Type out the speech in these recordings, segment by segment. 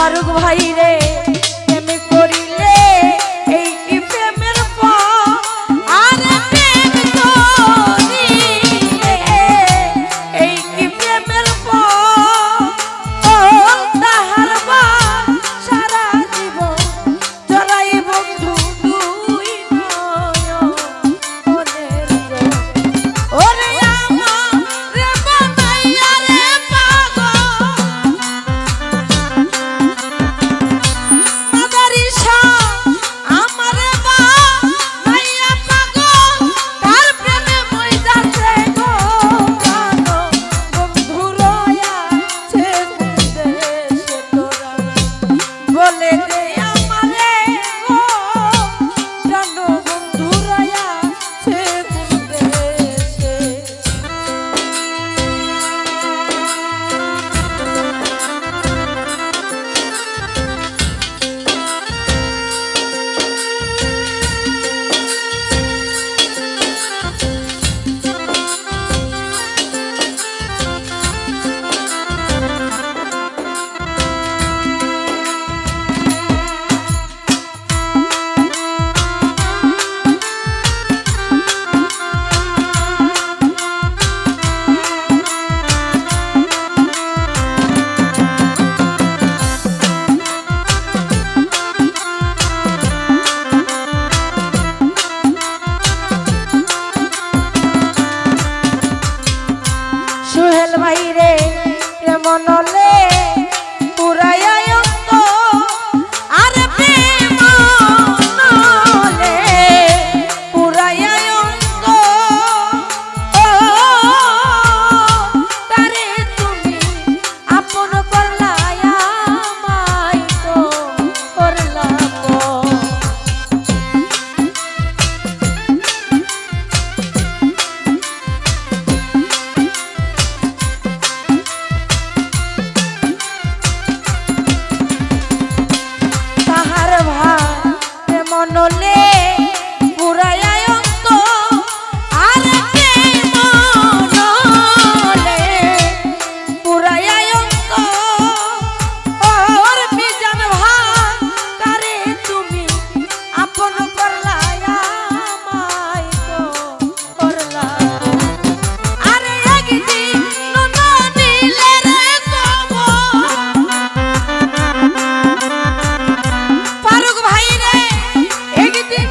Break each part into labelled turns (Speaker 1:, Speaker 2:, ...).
Speaker 1: ফারুক ভাই রে প্রেম করিলে এই কি প্রেমের ফল আরে প্রেম করিলে এই কি প্রেমের ফল তাহার বা সারা জীবন জড়াই বন্ধু দুই নয়নের জল ওরে আমার রে বানাইয়া রে পাগল মাদারিসা আমারে বানাইয়া পাগল তার প্রেমে মই যাচ্ছে গো প্রাণ বন্ধু রয়াছে দেশে তোরা বলে দে আমারে গো প্রাণ বন্ধু রয়াছে দেশে সুহেল ভাই রে কেমন হলে পুরাইয়া অন্ত আরে প্রেম নলে পুরাইয়া অন্ত তারে তুমি আপন করলা আমায় তো করলা তাহার ভাই মনলে পুরাইয়া অন্ত আরে প্রেম নলে পুরাইয়া অন্ত ওর বিজান ভাই তারে তুমি আপন করলা আমায় তো করলা আরে একদিন নদীলে রে কবর ফারুক ভাই রে একদিন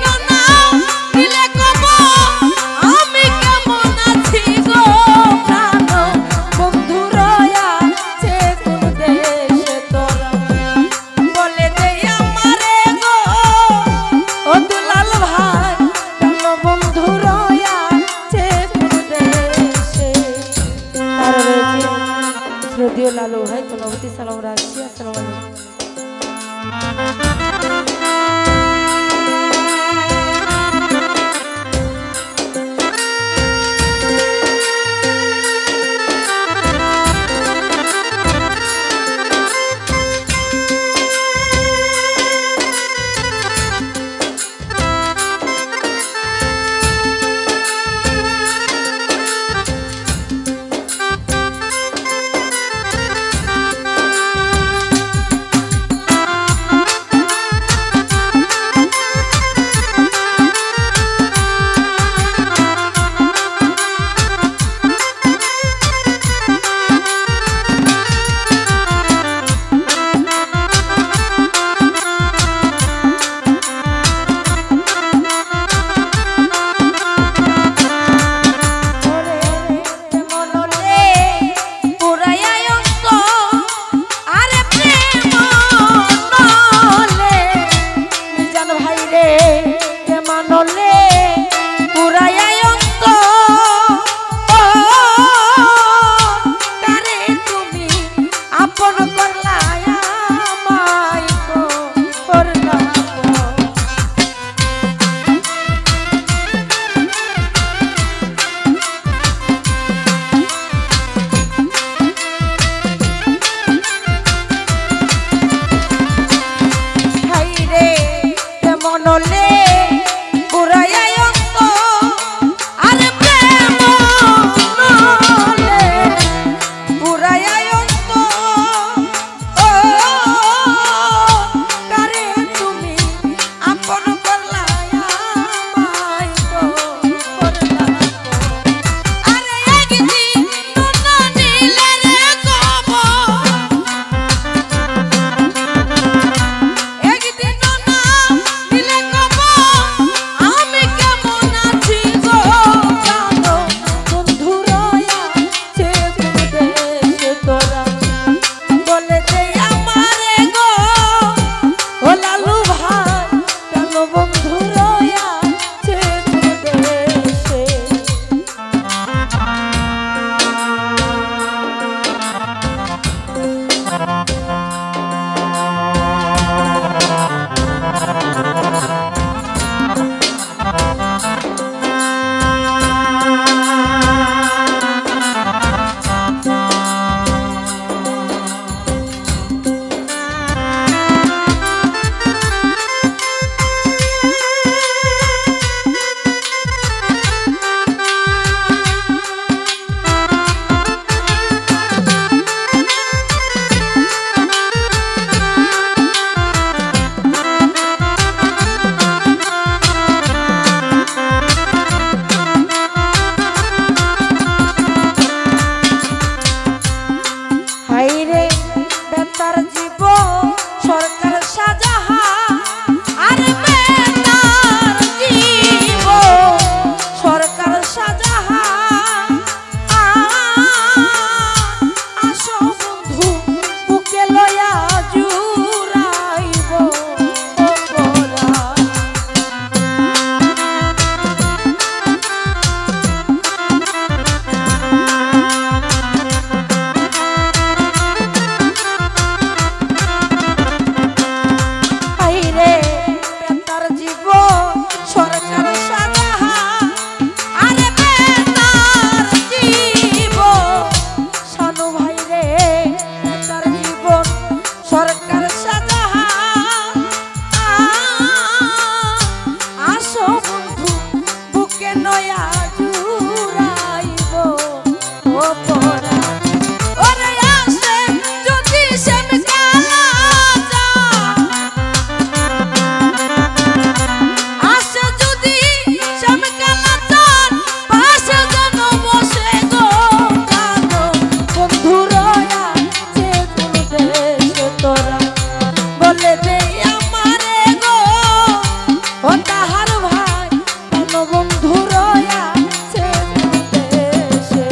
Speaker 1: বলে দে আমারে গো ও তাহার ভাই কোন বন্ধু রয়াছে দেশে।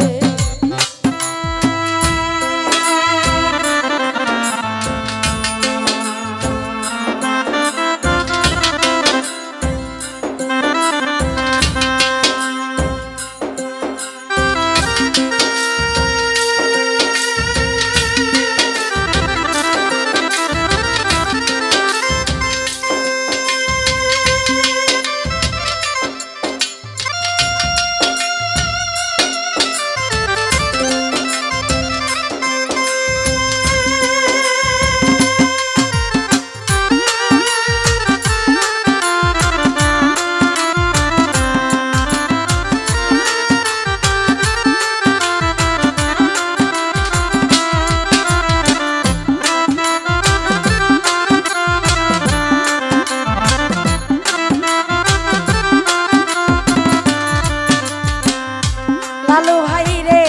Speaker 1: লালু ভাই রে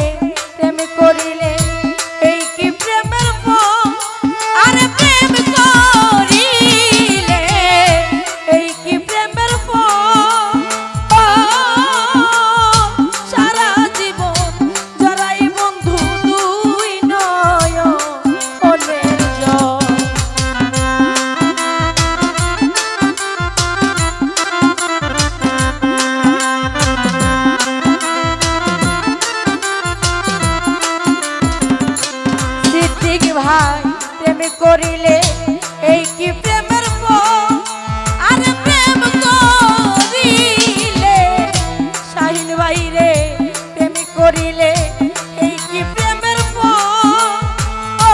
Speaker 1: প্রেম করিলে এই কি প্রেমের ফল আরে প্রেম করিলে এই কি প্রেমের ফল সারা জীবন জড়াই বন্ধু দুই নয়নের জল। ভাই প্রেম করিলে এই কি প্রেমের ফল আরে প্রেম করিলে শাহিন ভাই রে প্রেম করিলে এই কি প্রেমের ফল ও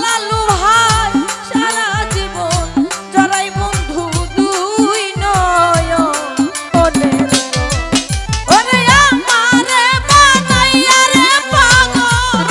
Speaker 1: লালু ভাই সারা জীবন জড়াই বন্ধু দুই নয়নের ওরে আমারে বানাইয়া রে পাগল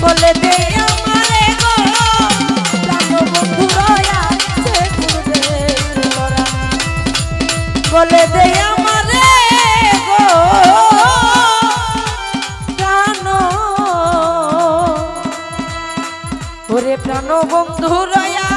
Speaker 1: বলে দে আমারে গো প্রাণ বন্ধু রয়াছে পূর্বের তোরা। বলে দে আমারে গো প্রাণ ওরে প্রাণ বন্ধু রয়া